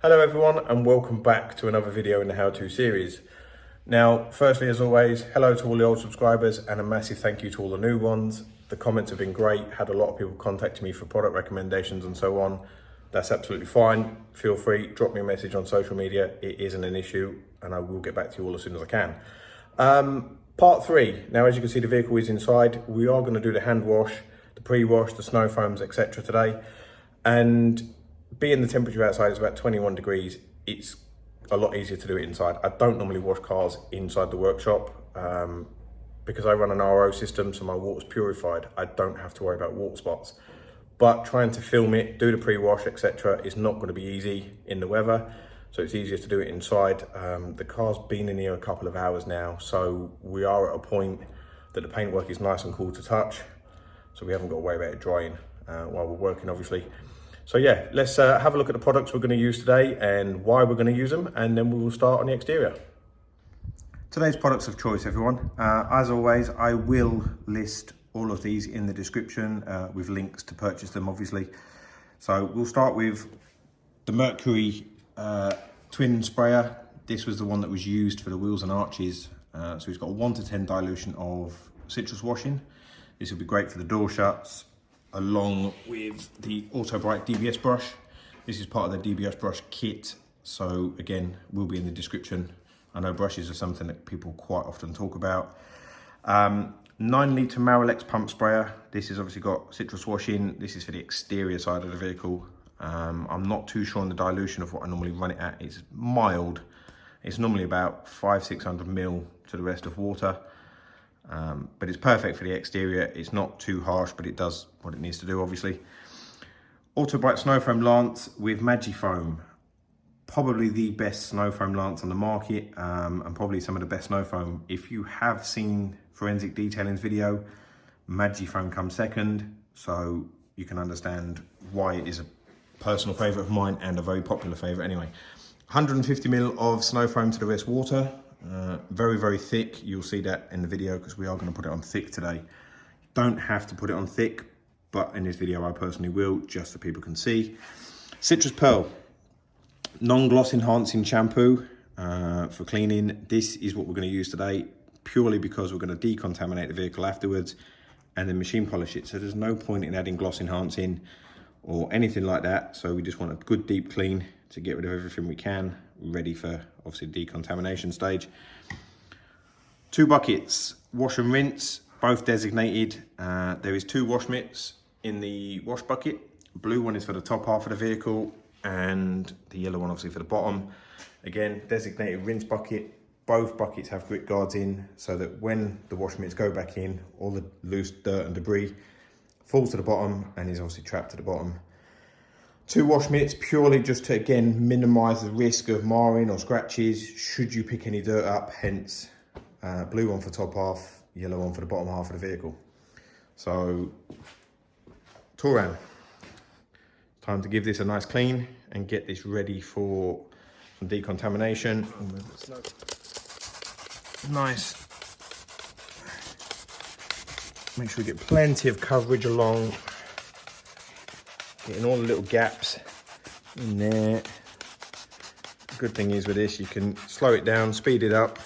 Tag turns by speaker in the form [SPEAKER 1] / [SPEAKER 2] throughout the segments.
[SPEAKER 1] Hello everyone and welcome back to another video in the how-to series. Now, firstly, as always, hello to all the old subscribers and a massive thank you to all the new ones. The comments have been great, had a lot of people contacting me for product recommendations and so on. That's absolutely fine. Feel free, drop me a message on social media. It isn't an issue and I will get back to you all as soon as I can. Part 3. Now, as you can see, the vehicle is inside. We are going to do the hand wash, the pre-wash, the snow foams, etc. today. And being the temperature outside is about 21 degrees, it's a lot easier to do it inside. I don't normally wash cars inside the workshop because I run an RO system, so my water's purified. I don't have to worry about water spots. But trying to film it, do the pre-wash, etc. is not going to be easy in the weather, so it's easier to do it inside. The car's been in here a couple of hours now, so we are at a point that the paintwork is nice and cool to touch, so we haven't got to worry about it drying while we're working, obviously. So yeah, let's have a look at the products we're going to use today and why we're going to use them, and then we will start on the exterior. Today's products of choice, everyone. As always, I will list all of these in the description with links to purchase them, obviously. So we'll start with the Mercury twin sprayer. This was the one that was used for the wheels and arches. So it's got a 1 to 10 dilution of citrus washing. This will be great for the door shuts, along with the Auto Bright DBS brush. This is part of the DBS brush kit, so again, will be in the description. I know brushes are something that people quite often talk about. 9 litre Marilex pump sprayer. This has obviously got citrus washing. This is for the exterior side of the vehicle. I'm not too sure on the dilution of what I normally run it at. It's mild. It's normally about 500-600 ml to the rest of water. But it's perfect for the exterior. It's not too harsh, but it does what it needs to do, obviously. Auto Bright Snow Foam Lance with Magifoam. Probably the best snow foam lance on the market, and probably some of the best snow foam. If you have seen Forensic Detailing's video, Magifoam comes second, so you can understand why it is a personal favourite of mine and a very popular favourite anyway. 150 ml of snow foam to the rest water. Very, very thick. You'll see that in the video because we are going to put it on thick today. Don't have to put it on thick, but in this video I personally will, just so people can see. Citrus Pearl, non-gloss enhancing shampoo for cleaning. This is what we're going to use today, purely because we're going to decontaminate the vehicle afterwards and then machine polish it. So there's no point in adding gloss enhancing or anything like that. So we just want a good deep clean to get rid of everything we can, ready for obviously decontamination stage. 2 buckets, wash and rinse, both designated. There is 2 wash mitts in the wash bucket. Blue one is for the top half of the vehicle and the yellow one obviously for the bottom. Again, designated rinse bucket. Both buckets have grit guards in so that when the wash mitts go back in, all the loose dirt and debris falls to the bottom and is obviously trapped at the bottom. 2 wash mitts purely just to, again, minimise the risk of marring or scratches should you pick any dirt up, hence blue one for top half, yellow one for the bottom half of the vehicle. So, Touran. Time to give this a nice clean and get this ready for some decontamination. Nice. Make sure we get plenty of coverage along. Getting all the little gaps in there. The good thing is with this, you can slow it down, speed it up.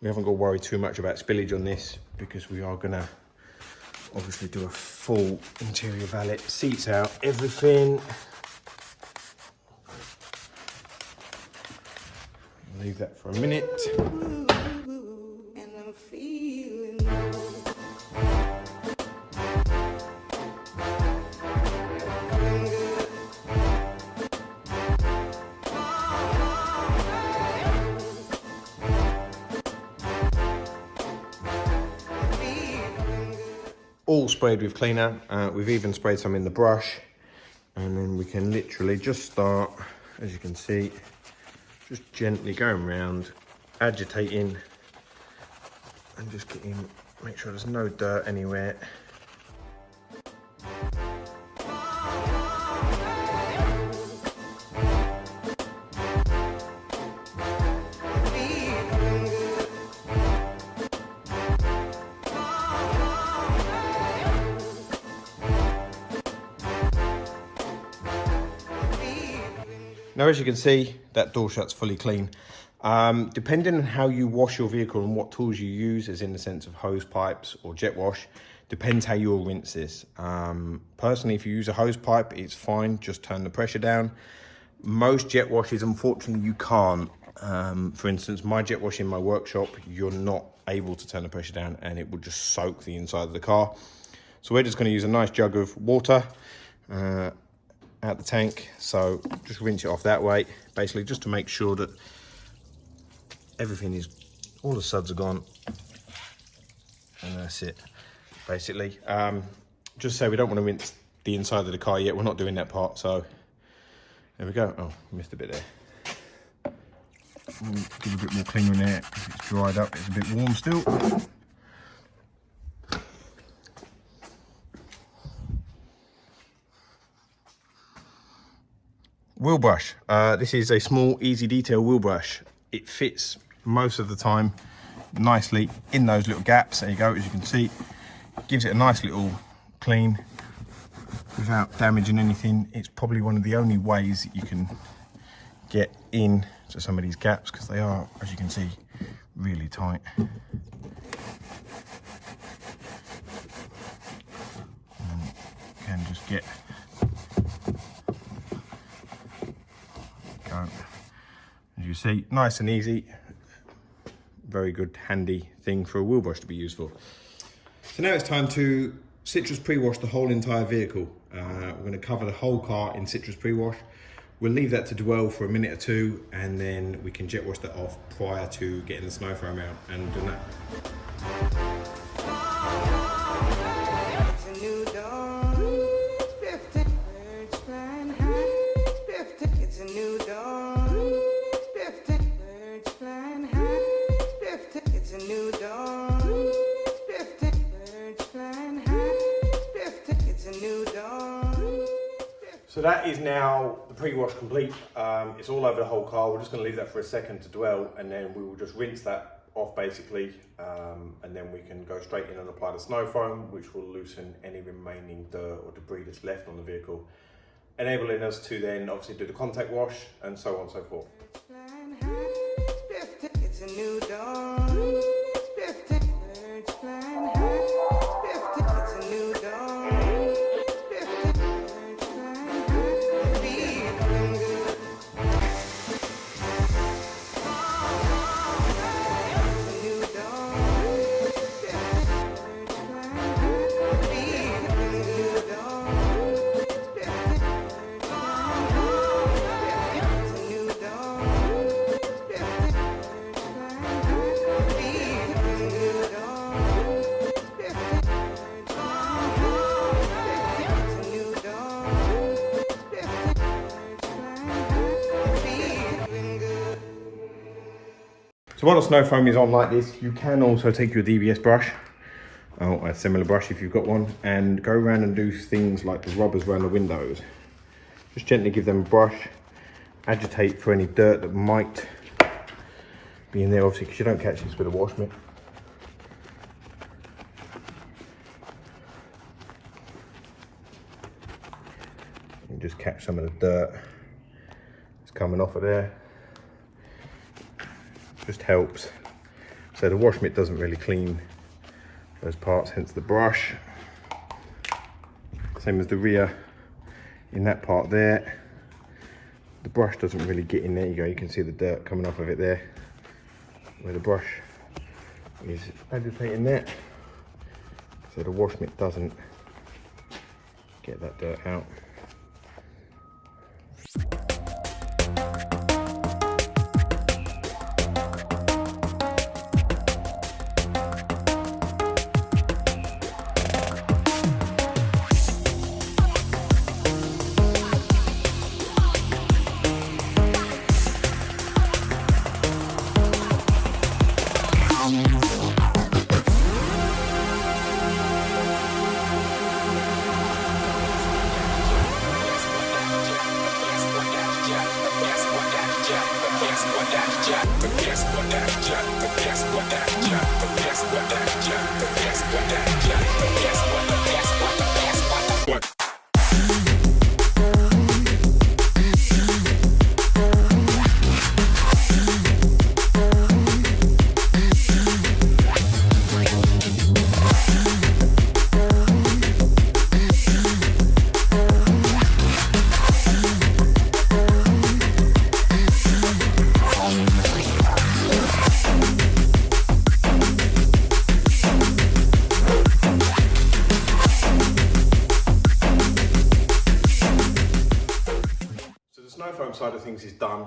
[SPEAKER 1] We haven't got to worry too much about spillage on this because we are going to obviously do a full interior valet. Seats out, everything. Leave that for a minute. All sprayed with cleaner. We've even sprayed some in the brush, and then we can literally just start, as you can see, just gently going around, agitating, and just getting, make sure there's no dirt anywhere. Now, as you can see, that door shut's fully clean. Depending on how you wash your vehicle and what tools you use, as in the sense of hose pipes or jet wash, depends how you'll rinse this. Personally, if you use a hose pipe, it's fine, just turn the pressure down. Most jet washes, unfortunately, you can't. For instance, my jet wash in my workshop, you're not able to turn the pressure down and it will just soak the inside of the car. So we're just going to use a nice jug of water out the tank. So just rinse it off that way, basically just to make sure that everything is, all the suds are gone. And that's it, basically. Just so we don't want to rinse the inside of the car yet. We're not doing that part, so there we go. Oh, missed a bit there. We'll give a bit more cleaner in there because it's dried up. It's a bit warm still. Wheel brush. This is a small, easy detail wheel brush. It fits most of the time nicely in those little gaps. There you go, as you can see. It gives it a nice little clean without damaging anything. It's probably one of the only ways that you can get in to some of these gaps, because they are, as you can see, really tight. And you can just get, go. As you see, nice and easy. Very good, handy thing for a wheel brush to be used for. So now it's time to citrus pre-wash the whole entire vehicle. We're going to cover the whole car in citrus pre-wash. We'll leave that to dwell for a minute or two, and then we can jet wash that off prior to getting the snow foam out and doing that. So that is now the pre-wash complete. It's all over the whole car. We're just going to leave that for a second to dwell, and then we will just rinse that off basically, and then we can go straight in and apply the snow foam, which will loosen any remaining dirt or debris that's left on the vehicle, enabling us to then obviously do the contact wash and so on and so forth. It's a new dawn. So while the snow foam is on like this, you can also take your EZBS brush, or a similar brush if you've got one, and go around and do things like the rubbers around the windows. Just gently give them a brush, agitate for any dirt that might be in there, obviously, because you don't catch this with a wash mitt. You just catch some of the dirt that's coming off of there. Just helps. So the wash mitt doesn't really clean those parts, hence the brush. Same as the rear in that part there. The brush doesn't really get in there. You go, you can see the dirt coming off of it there, where the brush is agitating that. So the wash mitt doesn't get that dirt out. foam side of things is done.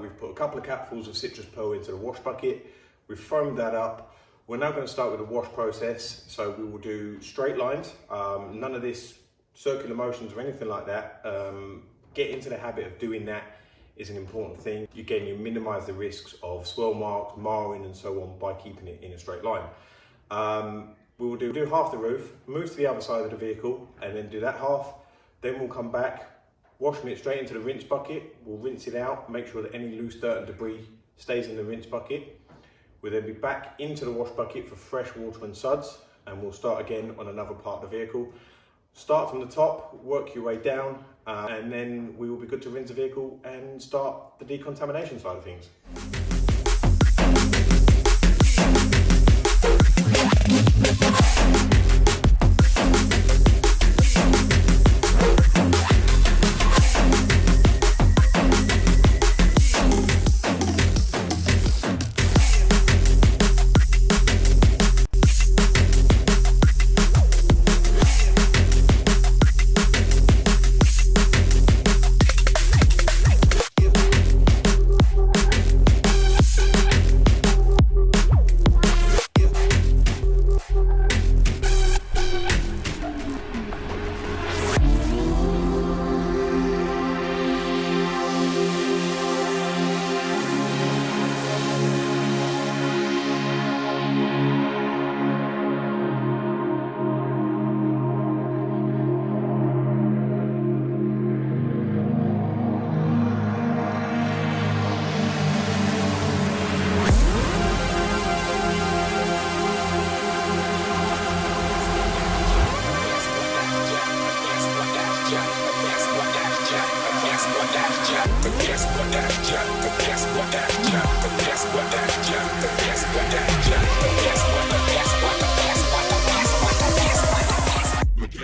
[SPEAKER 1] We've put a couple of capfuls of citrus pearl into the wash bucket. We've foamed that up. We're now going to start with the wash process. So we will do straight lines, none of this circular motions or anything like that. Get into the habit of doing that is an important thing. Again, you minimize the risks of swirl marks, marring and so on by keeping it in a straight line. We will do half the roof, move to the other side of the vehicle and then do that half. Then we'll come back, washing it straight into the rinse bucket. We'll rinse it out, make sure that any loose dirt and debris stays in the rinse bucket. We'll then be back into the wash bucket for fresh water and suds, and we'll start again on another part of the vehicle. Start from the top, work your way down, and then we will be good to rinse the vehicle and start the decontamination side of things.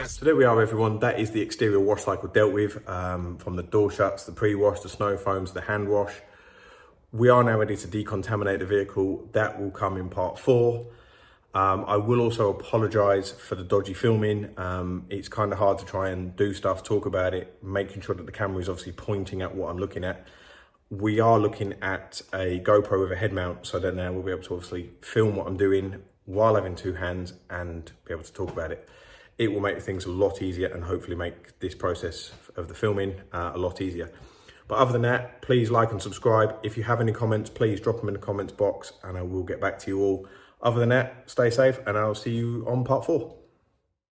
[SPEAKER 1] So there we are everyone, that is the exterior wash cycle dealt with, from the door shuts, the pre-wash, the snow foams, the hand wash. We are now ready to decontaminate the vehicle. That will come in part 4. I will also apologise for the dodgy filming. It's kind of hard to try and do stuff, talk about it, making sure that the camera is obviously pointing at what I'm looking at. We are looking at a GoPro with a head mount, so that now we'll be able to obviously film what I'm doing while having 2 hands and be able to talk about it. It will make things a lot easier and hopefully make this process of the filming a lot easier. But other than that, please like and subscribe. If you have any comments, please drop them in the comments box and I will get back to you all. Other than that, stay safe and I'll see you on part 4.